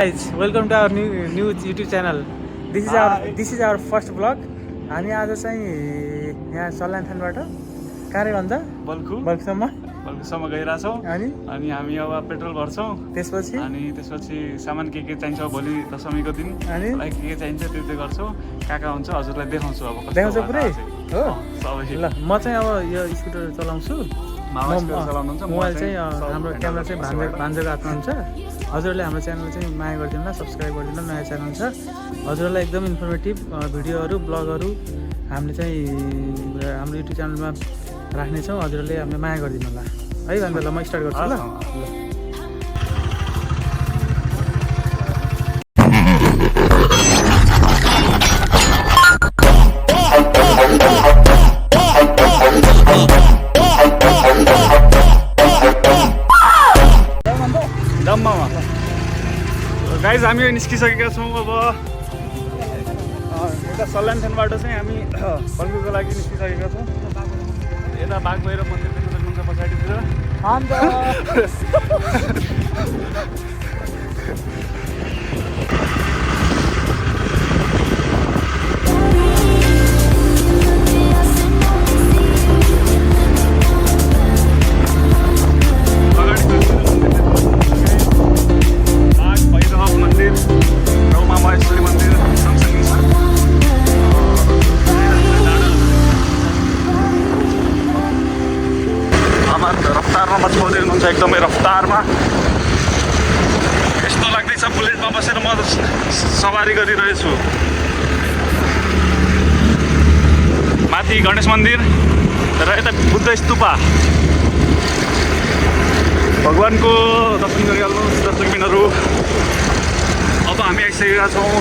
Guys, welcome to our new YouTube channel. This is our first vlog. हामी आज चाहिँ यहाँ सल्यानथानबाट कहाँ भन्छ बल्कुसम्म गइरहेछौँ अनि हामी अब पेट्रोल भर्छौँ त्यसपछि सामान के चाहिन्छ भोलि दशमीको दिन अनि के चाहिन्छ त्यो गर्छौँ कहाँ हुन्छ हजुरलाई देखाउँछु अब देखाउँछु पुरै हो सबै ल म चाहिँ अब यो स्कुटर चलाउँछु मोबाइल चाहिँ हाम्रो क्यामेरा चाहिँ भान्जाको हातमा हुन्छ हजुरहरूले हाम्रो च्यानल चाहिँ माया गरिदिनु ल सब्सक्राइब गरिदिनु नयाँ च्यानल छ हजुरहरूलाई एकदम इन्फर्मेटिभ भिडियोहरू ब्लगहरू हामीले चाहिँ हाम्रो युट्युब च्यानलमा राख्नेछौँ हजुरहरूले हामीले माया गरिदिनु होला है अन्त ल म स्टार्ट गर्छु ल गाइज हामी निस्किसकेका छौँ अब यता सल्यानथानबाट चाहिँ हामी बल्कुको लागि निस्किसकेका छौँ यता बाघ भैरव मन्दिर देख्न सक्नुहुन्छ पछाडितिर एकदमै रफ्तारमा यस्तो लाग्दैछ बुलेटमा बसेर म सवारी गरिरहेछु माथि गणेश मन्दिर र यता बुद्ध स्तूपा भगवानको दर्शन गरिहाल्नुहोस् दर्शकबिनहरू अब हामी आइसकेका छौँ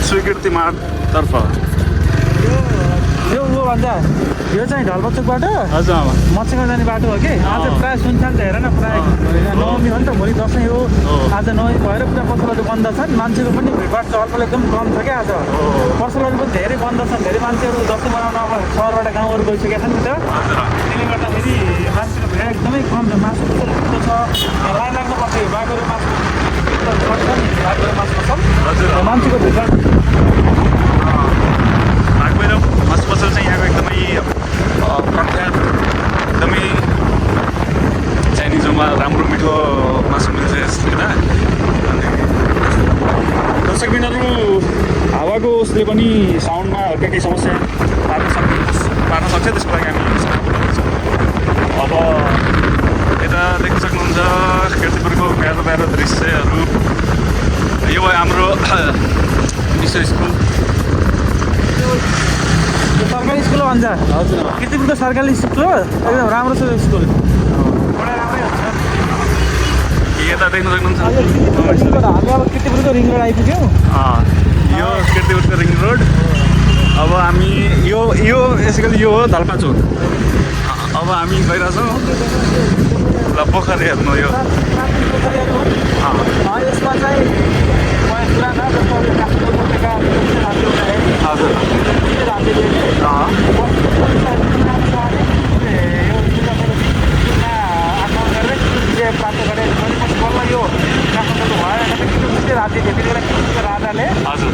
स्वीकृति मार्गतर्फ यो चाहिँ ढलबच्चोकबाट हजुर मत्स्यगढ जाने बाटो हो कि आज प्रायः सुनसान छ हेर न प्रायः नवमी हो नि त भोलि दसैँ हो आज नवमी भएर पुरा पसलहरू बन्द छन् मान्छेको पनि भिडभाड चहलपहल एकदम कम छ क्या आज पसलहरू पनि धेरै बन्द छन् धेरै मान्छेहरू दसैँ मनाउन अब सहरबाट गाउँहरू गइसकेका छन् नि त त्यसले गर्दाखेरि मान्छेको भिड एकदमै कम छ मासु छ लाइन लाग्नु पर्छ यो बाघहरू मासु मान्छेको भिडभाड मासु पसल चाहिँ यहाँको एकदमै प्रख्यात एकदमै चाइनिजमा राम्रो मिठो मासु मिल्छ होइन अनि दर्शकबिनहरू हावाको उसले पनि साउन्डमा हल्का केही समस्या पार्न सक्छ त्यसको लागि हामी अब यता देख्न सक्नुहुन्छ कीर्तिपुरको प्यारो दृश्यहरू यो भयो हाम्रो विश्व स्कुल सरकारी स्कुल हो भन्छ हजुर कीर्तिपुरको सरकारी स्कुल हो एकदम राम्रो छ स्कुल यता देख्न सक्नुहुन्छ हामी अब कीर्तिपुरको रिङ रोड आइपुग्यौँ यो कीर्तिपुरको रिङ रोड अब हामी यो बेसिकली यो हो धल्पाचोक अब हामी गइरहेछौँ ल पोखरी हेर्नु यो यसमा चाहिँ हजुर प्राप्त गरे बल्ल यो काठमाडौँ भएर राज्य त्यति बेला राजाले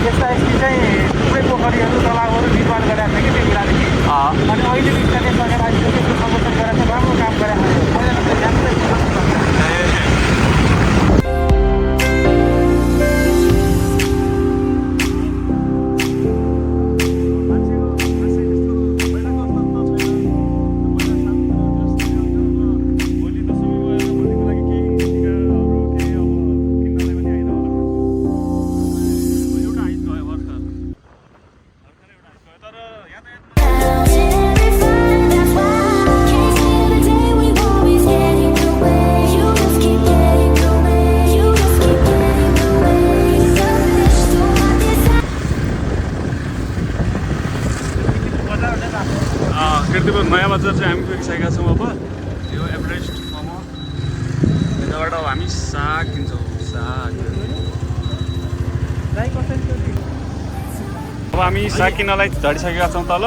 यसलाई चाहिँ थुप्रै पोखरीहरू तलाउहरू निर्माण गरेका थियो कि त्यो बेलादेखि अनि अहिले स्थानीय सरकार आइसकेपछि त्यो समर्थन गरेर राम्रो काम गरेको कीर्तिपुर नयाँ बजार चाहिँ हामी पुगिसकेका छौँ अब यो एभरेस्ट मोमो यताबाट अब हामी साग किन्छौँ साग अब हामी साग किन्नलाई झरिसकेका छौँ तल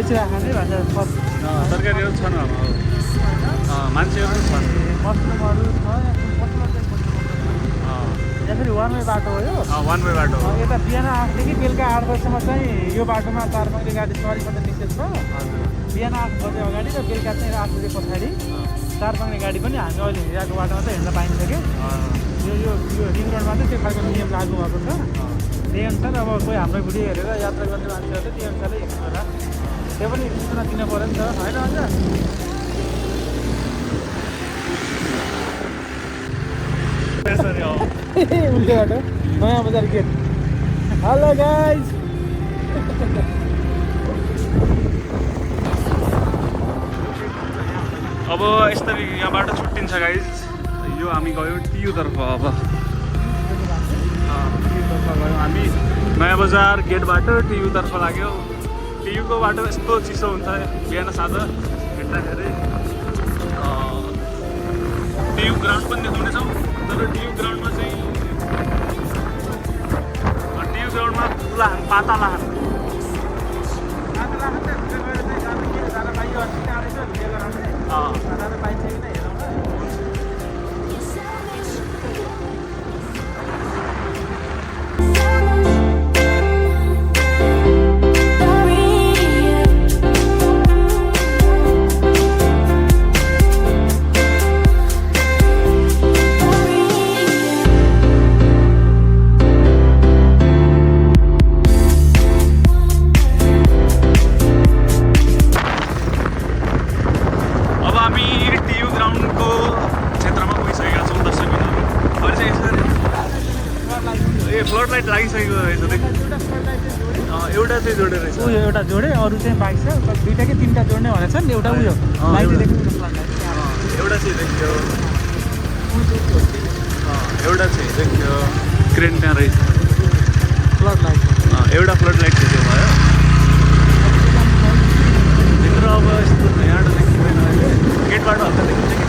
बेचिरहेको खाने भन्छ तरकारीहरू छन् मान्छेहरू छन् मसरुमहरू छ यहाँ फेरि वान वे बाटो हो यो वान वे बाटो हो यता बिहान 8 देखि बेलुका 8 बजीसम्म चाहिँ यो बाटोमा चारपाङ्गे गाडी सवारीबाट निषेध छ बिहान 8 बजे अगाडि र बेलुका चाहिँ 8 बजे पछाडि चारपाङ्गे गाडी पनि हामी अहिले हिँडेको बाटोमा चाहिँ हिँड्न पाइन्छ कि यो रिङ रोडमा चाहिँ त्यो खालको नियम लागू भएको छ त्यही अनुसार अब कोही हाम्रो भिडियो हेरेर यात्रा गर्ने मान्छेहरूले त्यही अनुसारले हिँड्नु होला त्यो पनि सूचना दिनु पऱ्यो नि त होइन अझ उल्टे बाटो नयाँ बजार गेट हेलो गाइज अब यसरी यहाँ बाटो छुट्टिन्छ गाइज यो हामी गयौँ टियुतर्फ अब टियुतर्फ गयौँ हामी नयाँ बजार गेटबाट टियुतर्फ लाग्यो टियुको बाटो यस्तो चिसो हुन्छ बिहान साँझ हिँड्दाखेरि टियु ग्राउन्ड पनि देखाउनेछौँ तर टियु ग्राउन्डमा चाहिँ टियु ग्राउन्डमा लाहान पाता लाहान फ्लड लाइट लागिसकेको रहेछ एउटा चाहिँ जोडे रहेछ उयो एउटा जोडे अरू चाहिँ बाइक छ दुईवटा कि तिनवटा जोड्ने भनेको छ नि एउटा उयो लाइट देख्नु एउटा चाहिँ देख्यो एउटा चाहिँ देख्यो क्रेन त्यहाँ रहेछ फ्लड लाइट एउटा फ्लड लाइट देख्यो भयो भित्र अब यस्तो यहाँबाट देखिँदैन अहिले गेटबाट हल्का देखिन्छ कि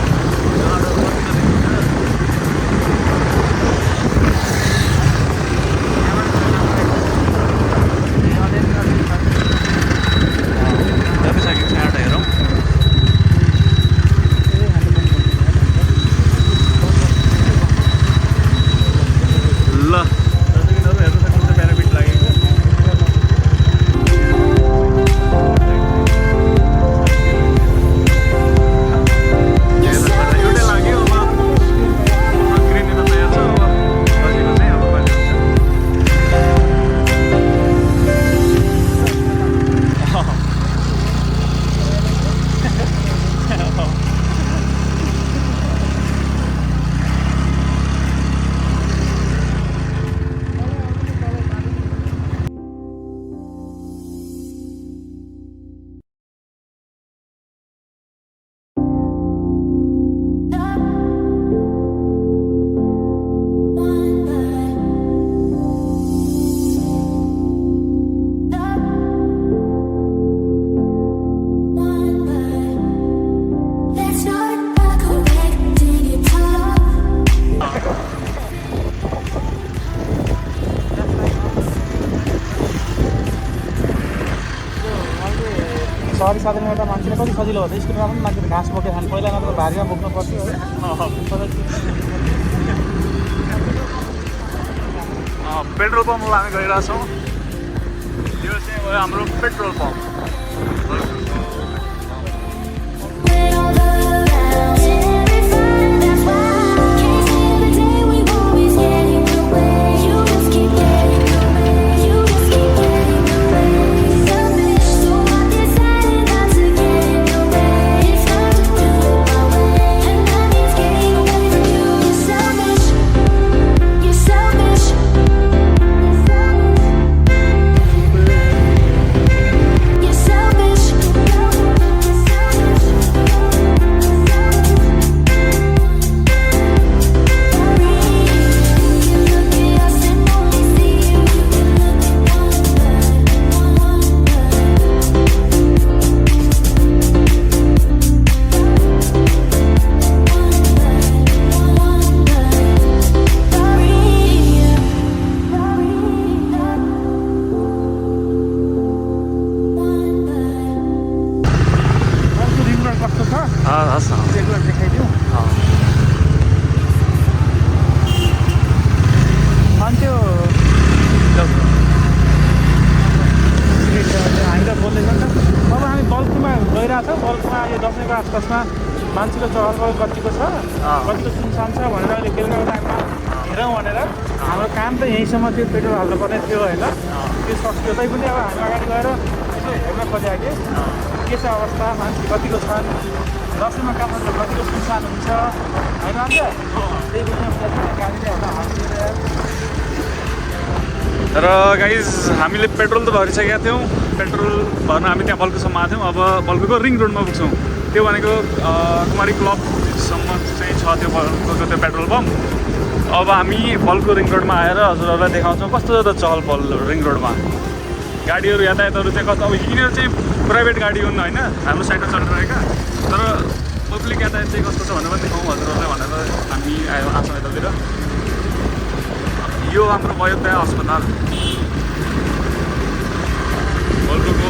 सहरी साधन एउटा मान्छेले कति सजिलो हुन्छ स्कुलमा पनि मान्छेले घाँस बोकेर खाने पहिला नत्र भारीमा बोक्नु पर्थ्यो पेट्रोल पम्पमा हामी गइरहेछौँ यो चाहिँ हो हाम्रो पेट्रोल पम्प पेट्रोलको आसपासमा मान्छेको चहलपहल कतिको छ, कतिको सुनसान छ भनेर अहिले बेलुकाको टाइममा हेरौँ भनेर हाम्रो काम त यहीँसम्म थियो, पेट्रोल हाल्नुपर्ने थियो होइन। त्यो सकियो तैपनि अब हामी अगाडि गएर यसो हेर्न खोज्यो कि के छ अवस्था, मान्छे कतिको छन्, दसैँमा काठमाडौँ कतिको सुनसान हुन्छ होइन। अन्त त्यही पनि गाडीले हामीलाई हालिदिएर र गाइज हामीले पेट्रोल त भरिसकेका थियौँ। पेट्रोल भर्न हामी त्यहाँ बल्कुसम्म आएको थियौँ। अब बल्कुको रिङ रोडमा पुग्छौँ। त्यो भनेको कुमारी क्लबसम्म चाहिँ छ त्यो बल्कुको त्यो पेट्रोल पम्प। अब हामी बल्कु रिङ रोडमा आएर हजुरहरूलाई देखाउँछौँ कस्तो ज्यादा चहल पहल रिङ रोडमा। गाडीहरू यातायातहरू चाहिँ कस्तो, अब यिनीहरू चाहिँ प्राइभेट गाडी हुन् होइन, हाम्रो साइडमा चलिरहेका, तर पब्लिक यातायात चाहिँ कस्तो छ भनेर देखाउँ हजुरहरूलाई भनेर हामी आउँछौँ यतातिर। यो हाम्रो भयो त्यहाँ अस्पताल बल्कुको।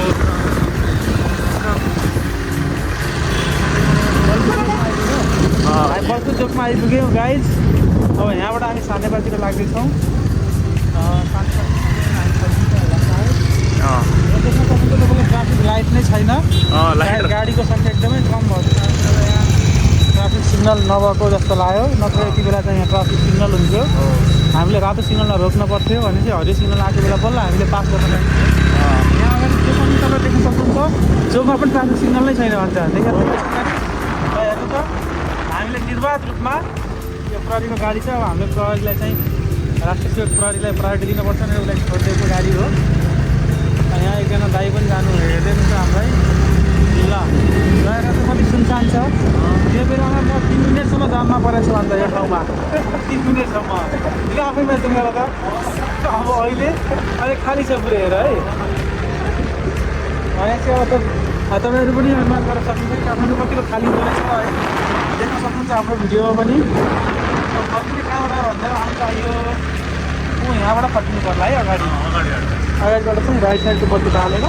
बल्कु चोकमा आइपुग्यौँ गाइज। अब यहाँबाट हामी सानेपातिर लाग्दैछौँ। देख्न सक्नुहुन्छ तपाईँले ट्राफिक लाइट नै छैन, गाडीको सङ्ख्या एकदमै कम भएको छ। यहाँ ट्राफिक सिग्नल नभएको जस्तो लाग्यो, नत्र यति बेला चाहिँ यहाँ ट्राफिक सिग्नल हुन्थ्यो। हामीले रातो सिग्नलमा रोक्नु पर्थ्यो भने चाहिँ हरियो सिग्नल आएको बेला बल्ल हामीले पास गर्न पाइन्छ। यहाँ अगाडि चोकमा तपाईँ देख्न सक्नुहुन्छ, चोकमा पनि ट्राफिक सिग्नल नै छैन भन्छ। हेर्नु त हामीले निर्वाध रूपमा यो प्रहरीको गाडी छ। अब हामीले प्रहरीलाई चाहिँ राष्ट्रिय सेवक प्रहरीलाई प्रायोरिटी दिनुपर्छ भनेर उसलाई छोडिदिएको गाडी हो। यहाँ एकजना दाइ पनि जानु हेर्दै हुन्छ हामीलाई। ल गएर चाहिँ कति सुनसान छ। यो बेलामा म 3 मिनटसम्म जाममा परेको छु अन्त यो ठाउँमा 3 मिनटसम्म। किन आफैमा तिमीलाई त अब अहिले खाली छ पुरै हेर है। यहाँ चाहिँ अब तपाईँहरू पनि अनुमान गर्न सक्नुहुन्छ काठमाडौँ कतिको खाली हुँदो रहेछ है। देख्न सक्नुहुन्छ आफ्नो भिडियोमा पनि। कतिले कहाँबाट भन्दा अन्त यो यहाँबाट फर्किनु पर्ला है अगाडि। अगाडिबाट चाहिँ राइट साइडको बत्ती बालेर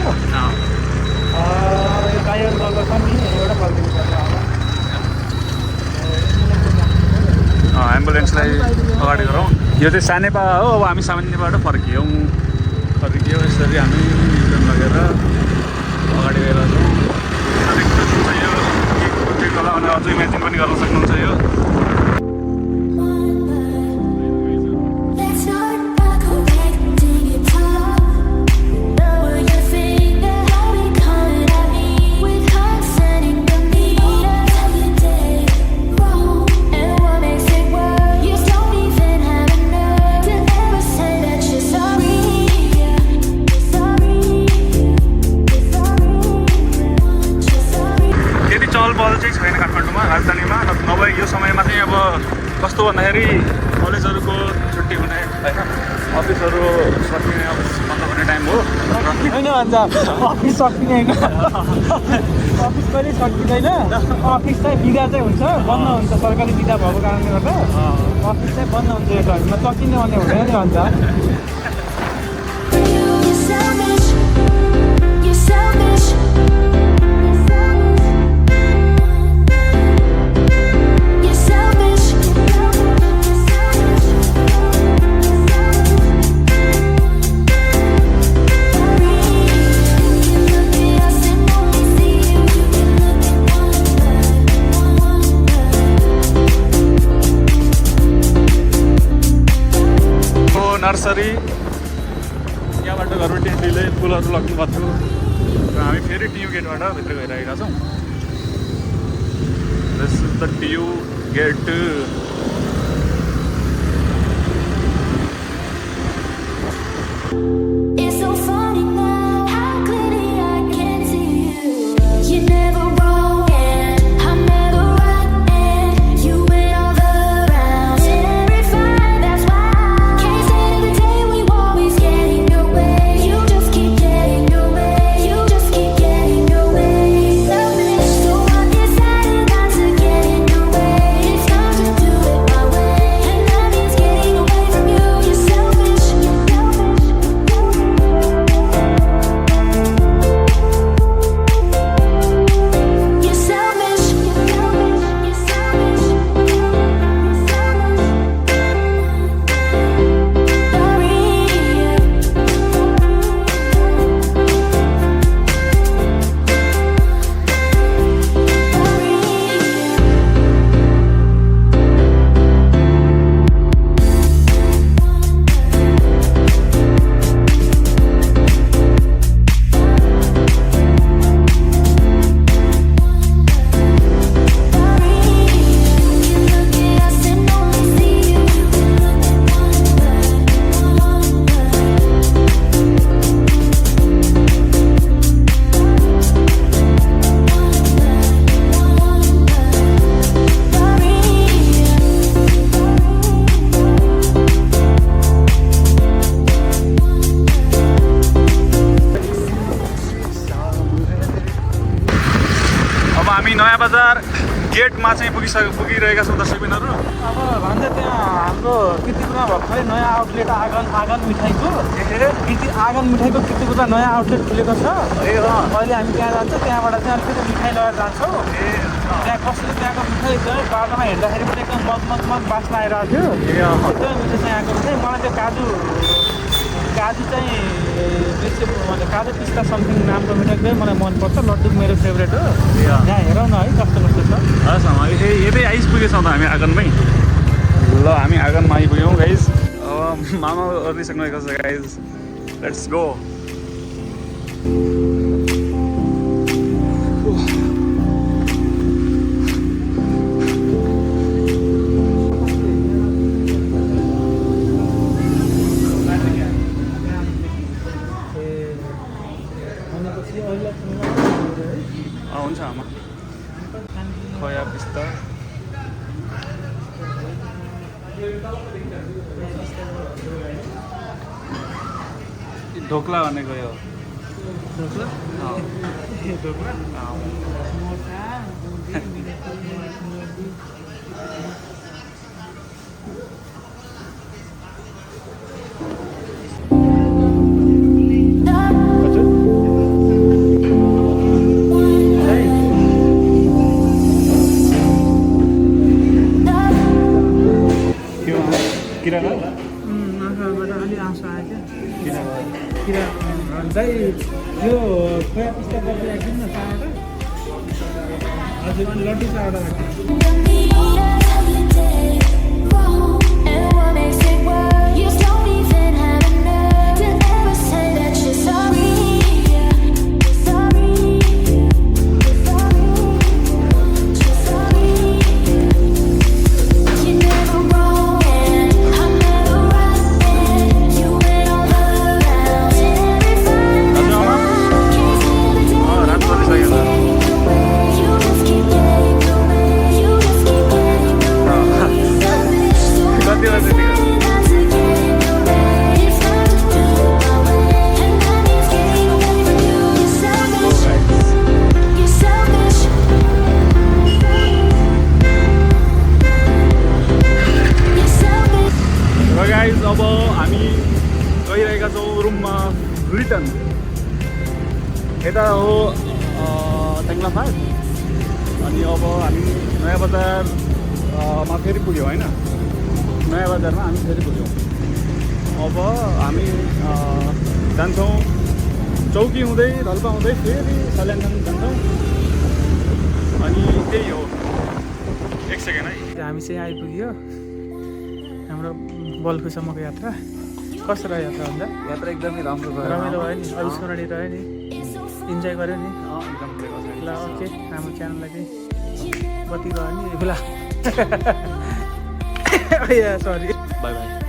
टायर गएको छ नि, यहाँबाट फर्किनु पर्छ। एम्बुलेन्सलाई अगाडि गरौँ। यो चाहिँ सानेपा हो। अब हामी सामान्यबाट फर्कियौँ यसरी हामी युटर्न लगेर अगाडि गएर छौँ। यो के होला भनेर अझ इमेजिन पनि गर्न सक्नुहुन्छ। यो छैन काठमाडौँमा, राजधानीमा। नभए यो समयमा चाहिँ अब कस्तो भन्दाखेरि कलेजहरूको छुट्टी हुने होइन, अफिसहरू सकिने अब बन्द हुने टाइम हो। होइन भन्छ अफिस सकिने होइन, अफिस कहिले सकिँदैन। अफिस चाहिँ बिदा चाहिँ हुन्छ, बन्द हुन्छ। सरकारी बिदा भएको कारणले गर्दा अफिस चाहिँ बन्द हुन्छ। यो टाइममा सकिने भन्ने हुँदैन नि भन्छ। नर्सरी यहाँबाट घरबाट टिले फुलहरू लग्नु भएको थियो र हामी फेरि टियु गेटबाट भित्र गइरहेका छौँ। This is the TU gate. गेटमा चाहिँ पुगिरहेका छौँ दर्शकबिनहरू। अब भन्छ त्यहाँ हाम्रो किर्तिपुरमा भर्खरै नयाँ आउटलेट आँगन मिठाईको आँगन मिठाईको किर्तिपुरमा नयाँ आउटलेट खुलेको छ। अहिले हामी त्यहाँ जान्छौँ, त्यहाँबाट चाहिँ अलिकति मिठाई लगेर जान्छौँ। त्यहाँ कसैले त्यहाँको मिठाई एकदमै बाटोमा हिँड्दाखेरि पनि एकदम मत बास्न आइरहेको थियो। एकदमै मिठो छ यहाँको मिठाई। मलाई त्यो काजु चाहिँ बेसी मतलब काजु पिस्ता समथिङ नामको मिठाई चाहिँ मलाई मनपर्छ। लड्डु मेरो फेभरेट हो। यहाँ हेरौँ न है कस्तो कस्तो छ। हस् यतै आइपुगेछौँ त हामी आँगनमै। ल हामी आँगनमा आइपुग्यौँ गाइज। अब मामा ओर्लिसक्नु भएको छ गाइज। Let's go. हुन्छ आमा खोया पिस्ता ढोक्ला भनेको यो यो खोया पिस्ता बर्फी राखिदिनु न चारवटा। हजुर अनि लड्डु चारवटा राखिदिनु। अब हामी गइरहेका छौँ रुममा रिटर्न। यता हो टेङ्ला फाट। अनि अब हामी नयाँ बजारमा फेरि पुग्यौँ होइन। नयाँ बजारमा हामी फेरि पुग्यौँ। अब हामी जान्छौँ चौकी हुँदै धल्पा हुँदै फेरि सल्यानसम्म जान्छौँ। अनि त्यही हो। एक सेकेन्ड है। हामी चाहिँ आइपुग्यो हाम्रो बल्खुसम्मको यात्रा। कस्तो रह्यो यात्रा भन्दा? यात्रा एकदमै राम्रो भयो। रमाइलो भयो नि, अविस्मरणीय रह्यो नि, इन्जोय गऱ्यो नि। ल ओके, हाम्रो च्यानललाई चाहिँ कति भयो नि ल सरी बाई बाई।